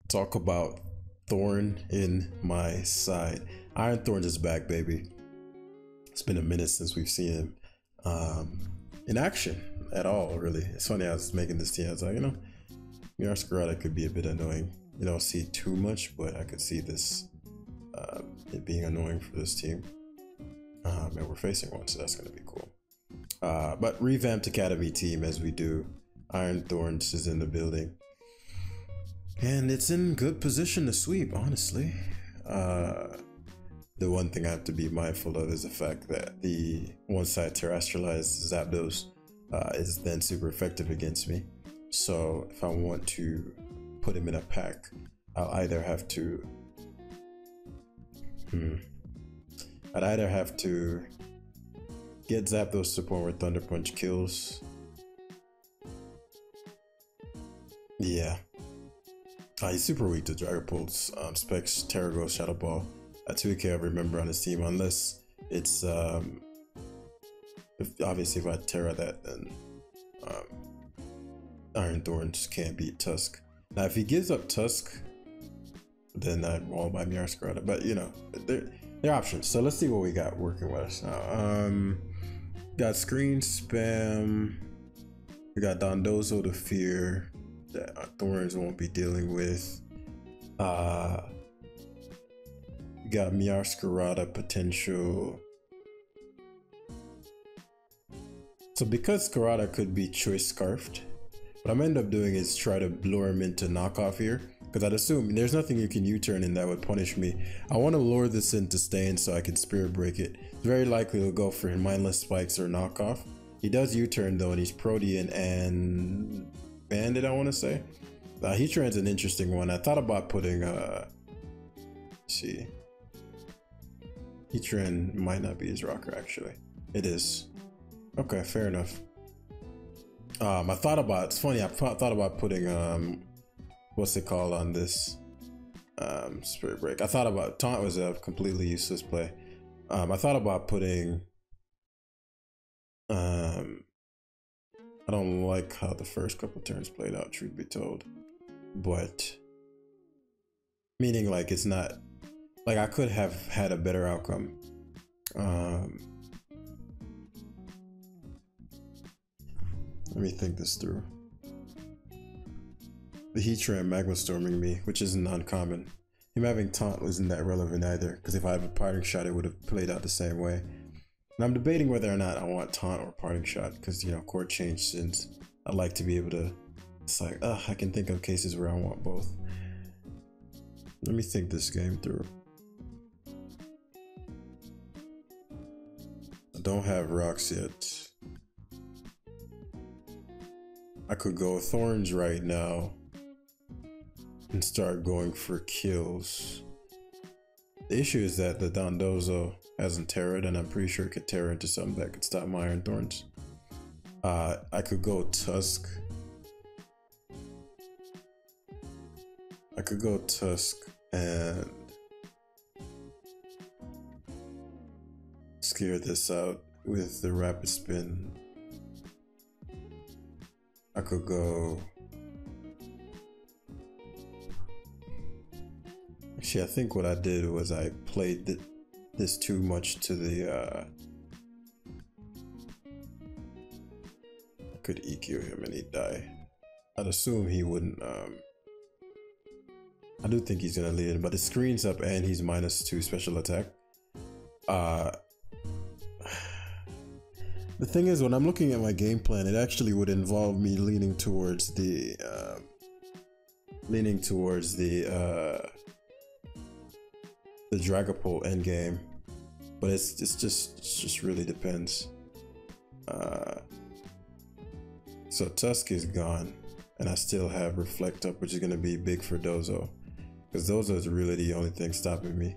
Talk about thorn in my side. Iron Thorns is back, baby. It's been a minute since we've seen him in action at all, really. It's funny, I was making this team, I was like, Miarskirata could be a bit annoying. You don't see too much, but I could see this it being annoying for this team. And we're facing one, so that's going to be cool. But revamped Academy team as we do. Iron Thorns is in the building. And it's in good position to sweep, honestly. The one thing I have to be mindful of is the fact that the one-side terrestrialized Zapdos is then super effective against me. So if I want to put him in a pack, I'll either have to... I'd either have to get Zapdos to the point where Thunder Punch kills. Yeah. He's super weak to Dragapult's Specs, Terrago, Shadow Ball. That's who I remember on his team, unless it's obviously if I Terra that, then Iron Thorns can't beat Tusk. Now if he gives up Tusk, then I'd wall by Miarskirata, but they're options. So let's see what we got working with us now. Got Screen Spam, we got Dondozo to fear that Thorns won't be dealing with. We got Miarskirata potential. So because Skirata could be choice scarfed, what I'm end up doing is try to lure him into knockoff here, because I'd assume there's nothing you can U-turn in that would punish me. I want to lure this into staying so I can Spirit Break it. It's very likely he'll go for Mindless Spikes or knockoff. He does U-turn though, and he's Protean and Bandit, I want to say. Heatran's an interesting one. I thought about putting let's see. Heatran might not be his rocker, actually. It is. Okay, fair enough. I thought about, it's funny, I thought about putting what's it called on this Spirit Break. I thought about, Taunt was a completely useless play. I thought about putting I don't like how the first couple turns played out, truth be told. But meaning like it's not like I could have had a better outcome. Let me think this through. The Heatran Magma Storming me, which isn't uncommon. Him having Taunt wasn't that relevant either, because if I have a Parting Shot, it would have played out the same way. And I'm debating whether or not I want Taunt or Parting Shot, because court change since I like to be able to. It's like, I can think of cases where I want both. Let me think this game through. I don't have rocks yet. I could go Thorns right now and start going for kills. The issue is that the Dondozo hasn't terrored, and I'm pretty sure it could terror into something that could stop my Iron Thorns. I could go Tusk. I could go Tusk and scare this out with the Rapid Spin. I could go. Actually, I think what I did was I played this too much to the. I could EQ him and he'd die. I'd assume he wouldn't. I do think he's gonna lead it, but the screen's up and he's -2 special attack. The thing is, when I'm looking at my game plan, it actually would involve me leaning towards the Dragapult endgame, but it just really depends. So Tusk is gone, and I still have Reflect up, which is gonna be big for Dozo, because Dozo is really the only thing stopping me.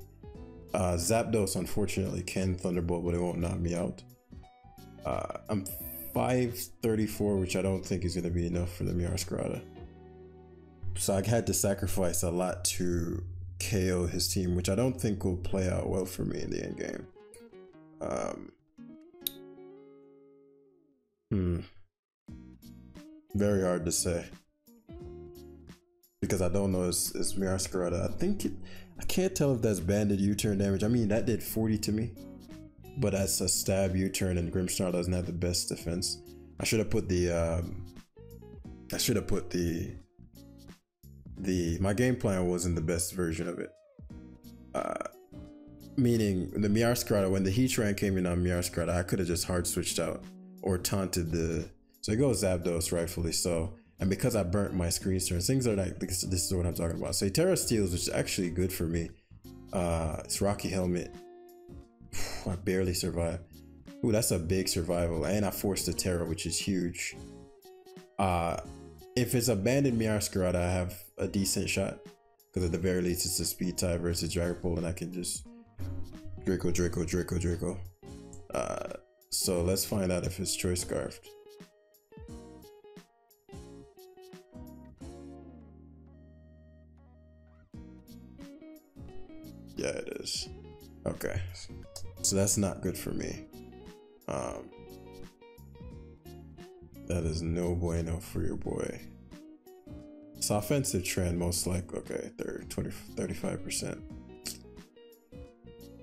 Zapdos unfortunately can Thunderbolt, but it won't knock me out. I'm 534, which I don't think is going to be enough for the Miarskirata. So I had to sacrifice a lot to KO his team, which I don't think will play out well for me in the end game. Very hard to say. because I don't know it's Miascarada. I can't tell if that's banded U-turn damage. I mean, that did 40 to me, but that's a stab U-turn, and Grimsnarl doesn't have the best defense. I should have put my game plan wasn't the best version of it. Meaning the Miascarada, when the Heatran came in on Miascarada, I could have just hard switched out or taunted so it goes Zapdos, rightfully so. And because I burnt my screen turns, things are like, because this is what I'm talking about. So Terra Steals, which is actually good for me. It's Rocky Helmet. I barely survived. Ooh, that's a big survival. And I forced the Terra, which is huge. If it's abandoned Miascarada, I have a decent shot. Because at the very least, it's a speed tie versus Dragapult, and I can just Draco. So let's find out if it's Choice Scarfed. Yeah, it is. Okay, so that's not good for me. That is no bueno for your boy. It's offensive trend, most likely. Okay, 35%.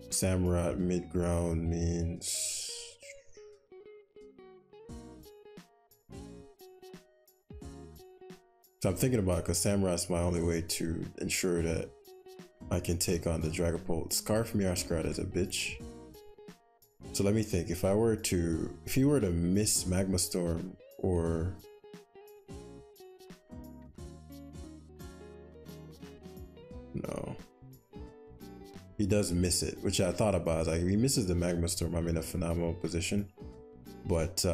Samurott mid-ground means... So I'm thinking about it, because Samurott's my only way to ensure that I can take on the Dragapult. Scarf Miascarada is a bitch. So let me think, if he were to miss Magma Storm, or... No. He does miss it, which I thought about. Like, if he misses the Magma Storm, I'm in a phenomenal position. But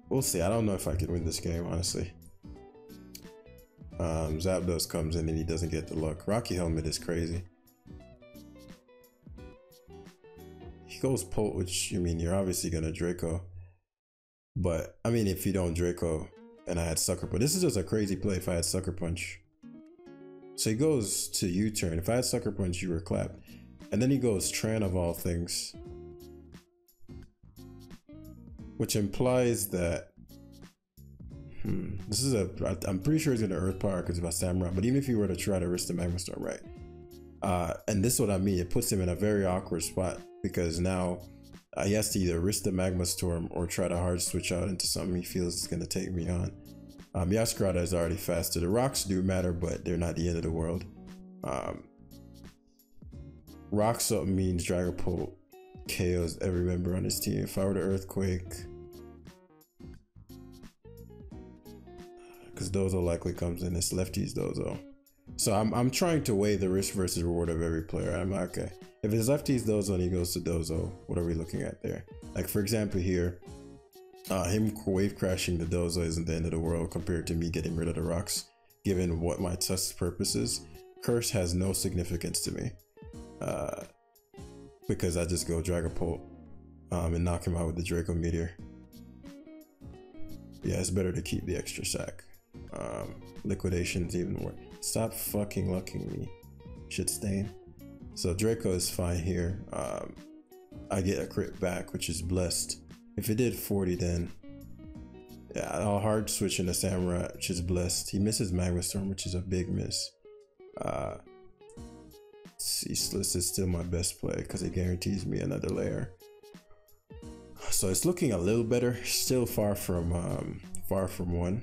we'll see. I don't know if I can win this game, honestly. Zapdos comes in and he doesn't get the luck. Rocky Helmet is crazy. He goes Polt, which, you mean, you're obviously gonna Draco. But, I mean, if you don't Draco and I had Sucker Punch. This is just a crazy play if I had Sucker Punch. So he goes to U-turn. If I had Sucker Punch, you were clapped. And then he goes Tran of all things. Which implies that... This is I'm pretty sure he's going to Earth Power because of a Samurott. But even if he were to try to risk the Magma Storm, right? And this is what I mean. It puts him in a very awkward spot. Because now he has to either risk the Magma Storm or try to hard switch out into something he feels is going to take me on. Miascarada is already faster. The rocks do matter, but they're not the end of the world. Rocks up means Dragapult KOs every member on his team. If I were to Earthquake, because Dozo likely comes in, it's lefties Dozo. So I'm trying to weigh the risk versus reward of every player. I'm okay. If it's lefties Dozo and he goes to Dozo, what are we looking at there? Like, for example, here, him wave crashing the Dozo isn't the end of the world compared to me getting rid of the rocks, given what my test purpose is. Curse has no significance to me, because I just go Dragapult and knock him out with the Draco Meteor. Yeah, it's better to keep the extra sack. Liquidation's even worse. Stop fucking lucking me, shit stain. So Draco is fine here. I get a crit back, which is blessed. If it did 40, then yeah, I'll hard switch into Samurott, which is blessed. He misses Magma Storm, which is a big miss. Ceaseless is still my best play because it guarantees me another layer. So it's looking a little better. Still far from one.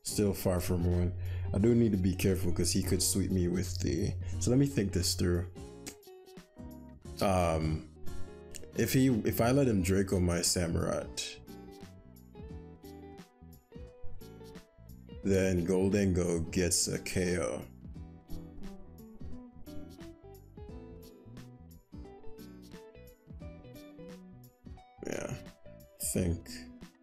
Still far from one. I do need to be careful because he could sweep me with the. So let me think this through. If I let him Draco my Samurott, then Gholdengo gets a KO. Yeah, I think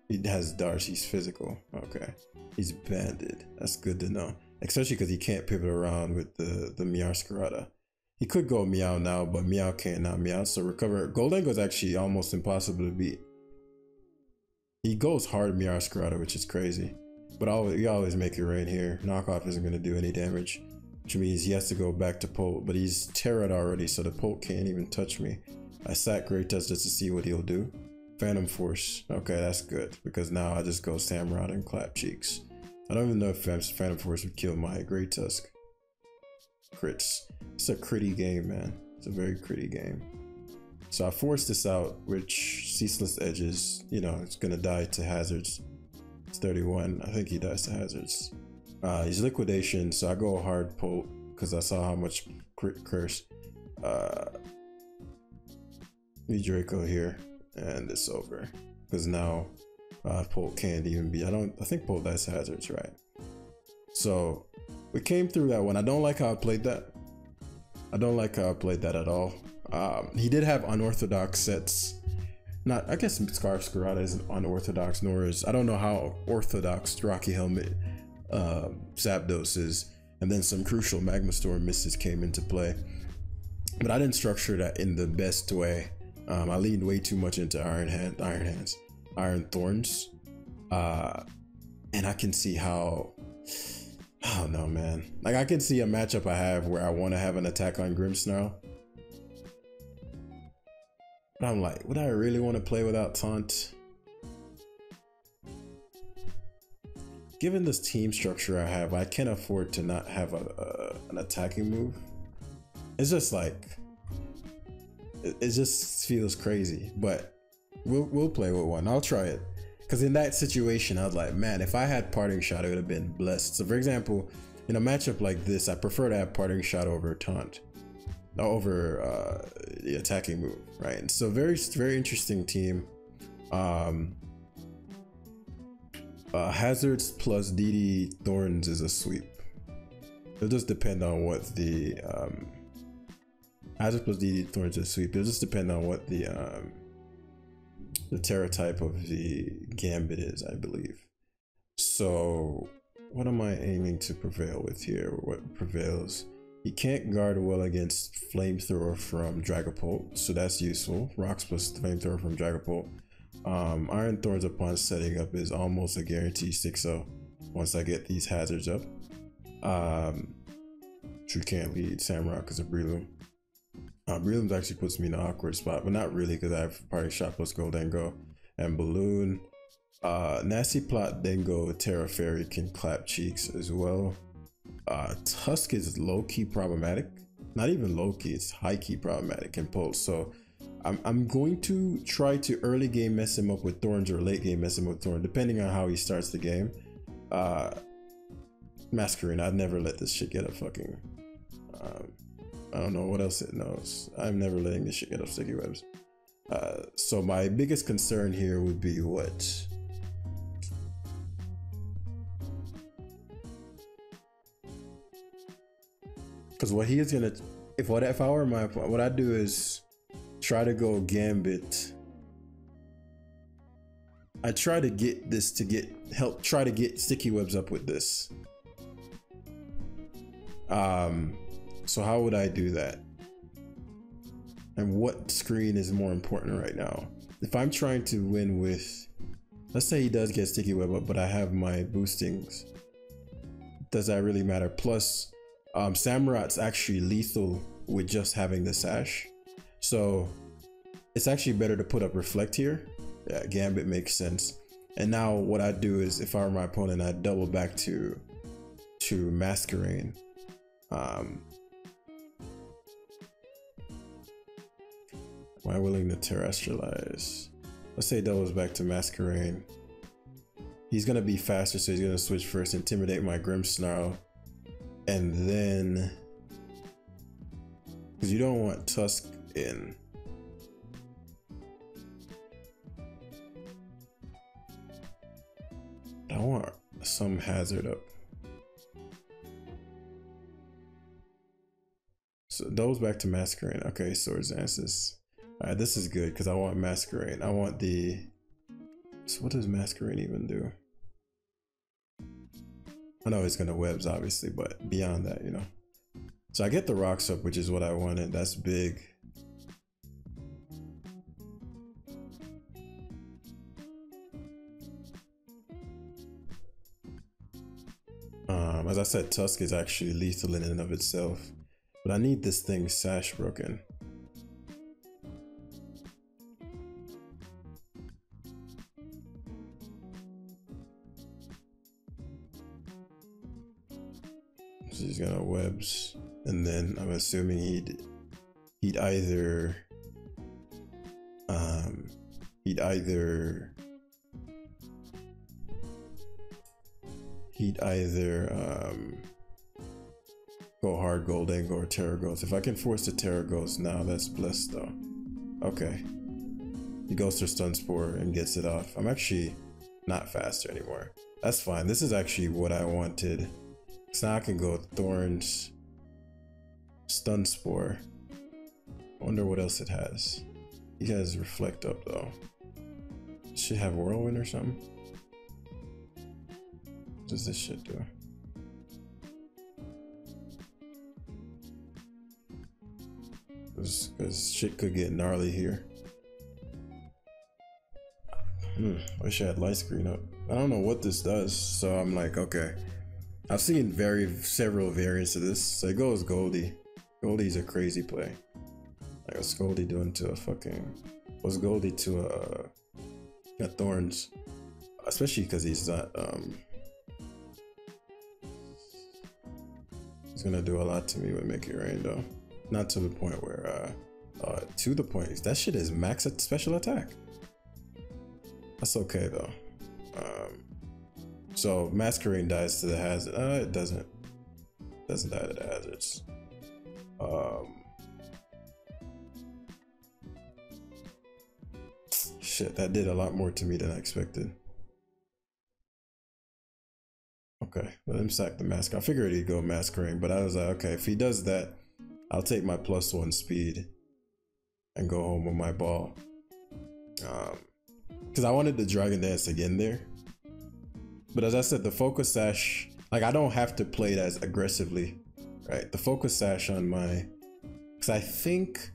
he has Darcy's physical. Okay, he's banded. That's good to know, especially because he can't pivot around with the Miascarada. He could go Meow now, but Meow can't now Meow, so recover. Gholdengo is actually almost impossible to beat. He goes hard Miascarada, which is crazy. But you always make it rain here. Knockoff isn't going to do any damage, which means he has to go back to Polt, but he's Terra'd already, so the Polt can't even touch me. I sack Great Touch just to see what he'll do. Phantom Force. Okay, that's good, because now I just go Samurott and clap cheeks. I don't even know if Phantom Force would kill my Great Tusk. Crits. It's a critty game, man. It's a very critty game. So I forced this out, which Ceaseless Edges, you know, it's gonna die to hazards. It's 31. I think he dies to hazards. He's liquidation, so I go a hard pull because I saw how much crit curse. Me Draco here, and it's over. Because now Polt can't even be. I think Polt dies to hazards, right? So we came through that one. I don't like how I played that. I don't like how I played that at all. He did have unorthodox sets. Not, I guess Scarf Scarada isn't unorthodox, nor is, I don't know how orthodox Rocky Helmet Zapdos is. And then some crucial Magma Storm misses came into play. But I didn't structure that in the best way. I leaned way too much into Iron Thorns. And I can see how, I don't know, man. Like, I can see a matchup I have where I want to have an attack on Grimmsnarl. But I'm like, would I really want to play without Taunt? Given this team structure I have, I can't afford to not have an attacking move. It's just like, it just feels crazy, but we'll play with one. I'll try it. Because in that situation, I was like, man, if I had Parting Shot, it would have been blessed. So for example, in a matchup like this, I prefer to have Parting Shot over Taunt. Over the attacking move, right? And so very interesting team. Hazards plus DD Thorns is a sweep. It'll just depend on what the Hazard plus DD Thorns is a sweep. It'll just depend on what the Terra type of the Gambit is, I believe. So what am I aiming to prevail with here? What prevails? He can't guard well against Flamethrower from Dragapult, so that's useful. Rocks plus Flamethrower from Dragapult. Iron Thorns upon setting up is almost a guarantee 6-0 once I get these hazards up. True can't lead Samrock because of Breloom. Breloom actually puts me in an awkward spot, but not really because I have Parting Shot plus Goldengo and Balloon. Nasty Plot Dengo Terra Fairy can clap cheeks as well. Tusk is low-key problematic. Not even low-key, it's high-key problematic in Pulse. So I'm going to try to early game mess him up with Thorns or late game mess him with Thorns, depending on how he starts the game. Masquerade, I'd never let this shit get a fucking... I don't know what else it knows. I'm never letting this shit get up Sticky Webs. So my biggest concern here would be what? Because what he is gonna, if I were my opponent, what I do is try to go Gambit. I try to get this to try to get Sticky Webs up with this. So how would I do that? And what screen is more important right now? If I'm trying to win with, let's say he does get Sticky Web up, but I have my boostings. Does that really matter? Plus, Samurot's actually lethal with just having the sash. So it's actually better to put up Reflect here. Yeah, Gambit makes sense. And now what I do is, if I were my opponent, I'd double back to Masquerain. Am I willing to terrestrialize? Let's say doubles back to Masquerain. He's gonna be faster, so he's gonna switch first, intimidate my Grimmsnarl, and then, because you don't want Tusk in. I want some hazard up. So doubles back to Masquerain. Okay, Swords Dances. Alright, this is good because I want Masquerain. I want the... So what does Masquerain even do? I know he's gonna webs obviously, but beyond that, you know. So I get the rocks up, which is what I wanted. That's big. As I said, Tusk is actually lethal in and of itself, but I need this thing sash broken. he's gonna webs, and then I'm assuming he'd either he'd either go hard Gholdengo or Terra Ghost. If I can force the Terra Ghost now, that's blessed though. Okay. He goes for Stun Spore and gets it off. I'm actually not faster anymore. That's fine. This is actually what I wanted. So now I can go Thorns, Stun Spore. I wonder what else it has. He has Reflect Up though. Should have Whirlwind or something. What does this shit do? Because shit could get gnarly here. Wish I had light screen up. I don't know what this does, so I'm like, okay. I've seen several variants of this. So it goes Goldie. Goldie's a crazy play. Like, what's Goldie doing to a fucking? What's Goldie to a Thorns? Especially because he's not. He's gonna do a lot to me with Make It Rain though. Not to the point where to the point that shit is max special attack. That's okay though. So Masquerain dies to the hazard. It doesn't die to the hazards. Shit, that did a lot more to me than I expected. Okay, let him sack the mask. I figured he'd go Masquerain, but I was like, okay, if he does that, I'll take my +1 speed and go home with my ball. Because I wanted the Dragon Dance to get in there. But as I said, the Focus Sash, like I don't have to play it as aggressively, right? The Focus Sash on my, because I think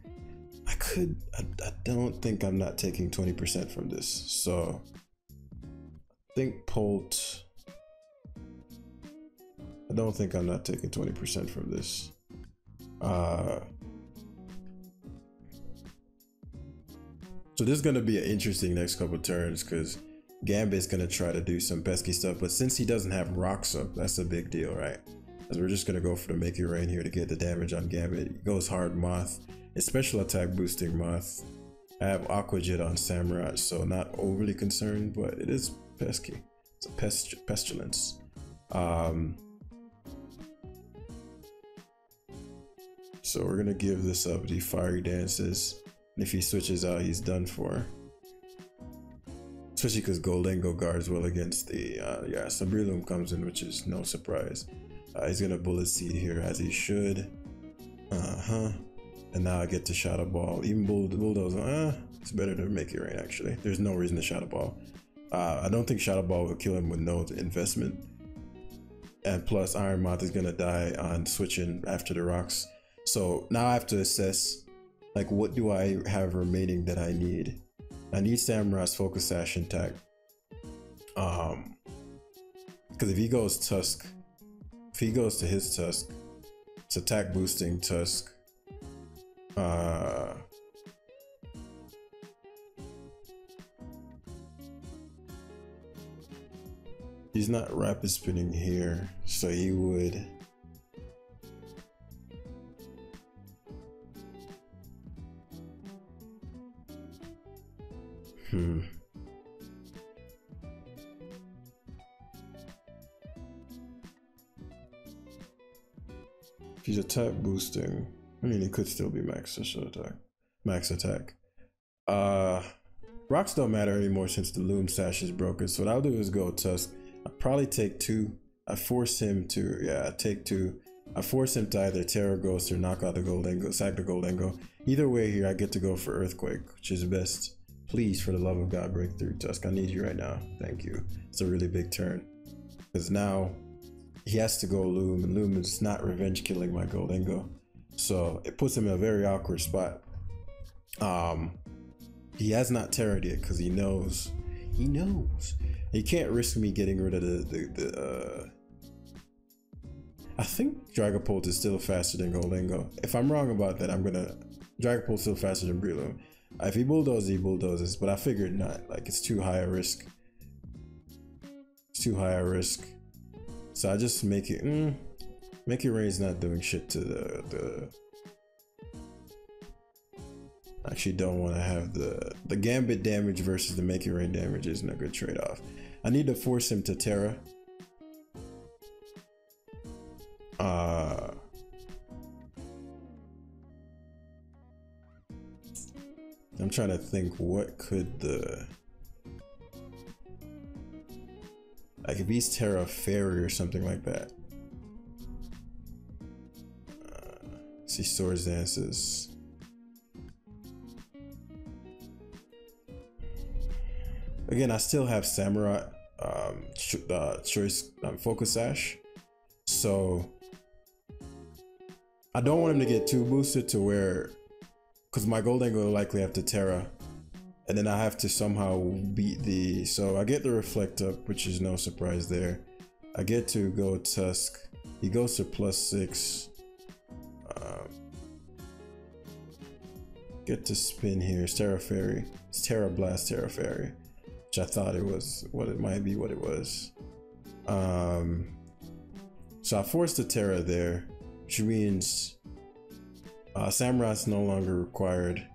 I could, I don't think I'm not taking 20% from this. So I think Polt, I don't think I'm not taking 20% from this. So this is going to be an interesting next couple turns because Gambit's going to try to do some pesky stuff, but since he doesn't have rocks up, that's a big deal, right? Because we're just going to go for the Make It Rain here to get the damage on Gambit. He goes hard Moth. It's special attack boosting Moth. I have Aqua Jet on Samurott, so not overly concerned, but it is pesky. It's a pestilence. So we're going to give this up. The Fiery Dances. And if he switches out, he's done for. Especially because Gholdengo guards well against the, yeah, so Breloom comes in, which is no surprise. He's gonna Bullet Seed here, as he should. And now I get to Shadow Ball. Even Bulldozer, it's better to Make It Rain, actually. There's no reason to Shadow Ball. I don't think Shadow Ball will kill him with no investment. And plus, Iron Moth is gonna die on switching after the rocks. So now I have to assess, like, what do I have remaining that I need? I need Samurott's Focus Sash intact. Because if he goes Tusk, if he goes to his Tusk, it's attack boosting Tusk. He's not rapid spinning here, so he would. If he's attack boosting, I mean, it could still be max special attack, max attack. Rocks don't matter anymore since the Loom Sash is broken. So what I'll do is go Tusk. I'll probably take 2. I force him to, yeah, take 2. I force him to either Terra Ghost or knock out the Gholdengo, sack the Gholdengo. Either way here, I get to go for Earthquake, which is best. Please, for the love of God, break through, Tusk. I need you right now. Thank you. It's a really big turn. Because now he has to go Loom, and Loom is not revenge killing my Gholdengo. So it puts him in a very awkward spot. He has not Terra'd yet because he knows. He can't risk me getting rid of the I think Dragapult is still faster than Gholdengo. If I'm wrong about that, I'm gonna. Dragapult's still faster than Breloom. If he bulldozes, he bulldozes, but I figured not. Like, it's too high a risk. It's too high a risk. So I just make it. Make It Rain's not doing shit to the I actually don't want to have the Gambit damage versus the Make It Rain damage isn't a good trade-off. I need to force him to Terra. I'm trying to think what could like if he's Terra Fairy or something like that. See Swords Dances. Again, I still have Samurai choice Focus Sash, so I don't want him to get too boosted to where, because my Golden will likely have to Terra, and then I have to somehow beat the. So I get the Reflect up, which is no surprise there. I get to go Tusk. He goes to +6. Get to spin here. It's Terra Fairy. It's Terra Blast, Terra Fairy. Which I thought it was what it might be, what it was. So I forced the Terra there, which means Samurai's no longer required.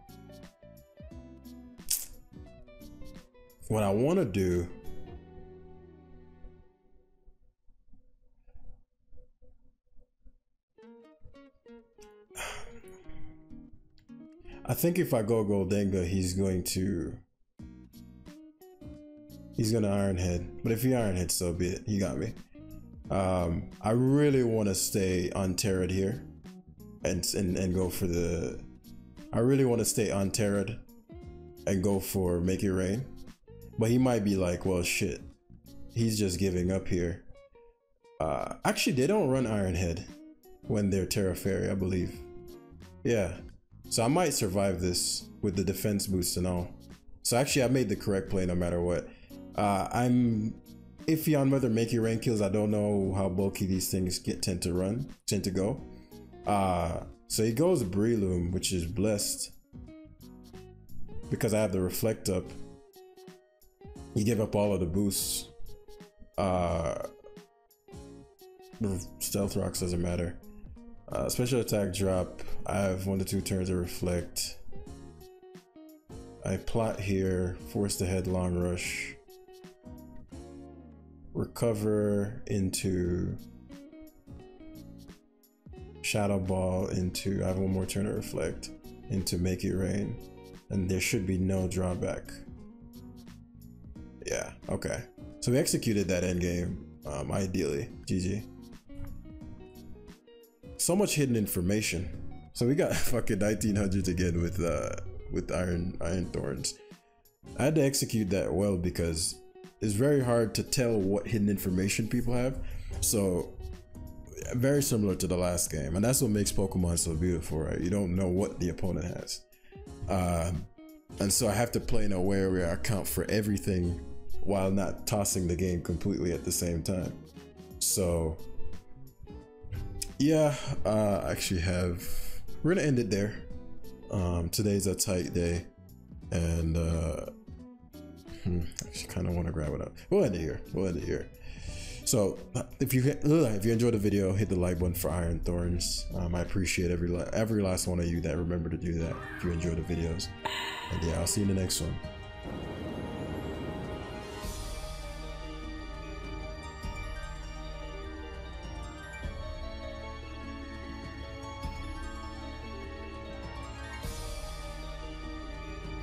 What I want to do, I think if I go Goldenga, he's gonna Ironhead, but if he Ironhead, so be it. He got me. I really want to stay on Terrad here, and go for the. I really want to stay on Terrad, and go for Make It Rain, but he might be like, well, shit, he's just giving up here. Actually, they don't run Ironhead when they're Terra Fairy, I believe. Yeah, so I might survive this with the defense boost and all. So actually, I made the correct play no matter what. I'm iffy on whether Make It Rain kills. I don't know how bulky these things tend to go. So he goes Breloom, which is blessed because I have the Reflect up. You give up all of the boosts. Stealth Rocks doesn't matter. Special attack drop. I have 1 to 2 turns of Reflect. I plot here, force the Headlong Rush. Recover into Shadow Ball into, I have 1 more turn of Reflect, into Make It Rain, and there should be no drawback. Yeah, okay. So we executed that endgame, ideally. GG. So much hidden information. So we got fucking 1900s again with Iron Thorns. I had to execute that well because it's very hard to tell what hidden information people have. So very similar to the last game, and that's what makes Pokemon so beautiful, right? You don't know what the opponent has, and so I have to play in a way where I account for everything while not tossing the game completely at the same time. So yeah, actually we're gonna end it there. Today's a tight day, and actually kind of want to grab it up. We'll end it here. So if you enjoyed the video, hit the like button for Iron Thorns. I appreciate every last one of you that remember to do that if you enjoy the videos. And yeah, I'll see you in the next one.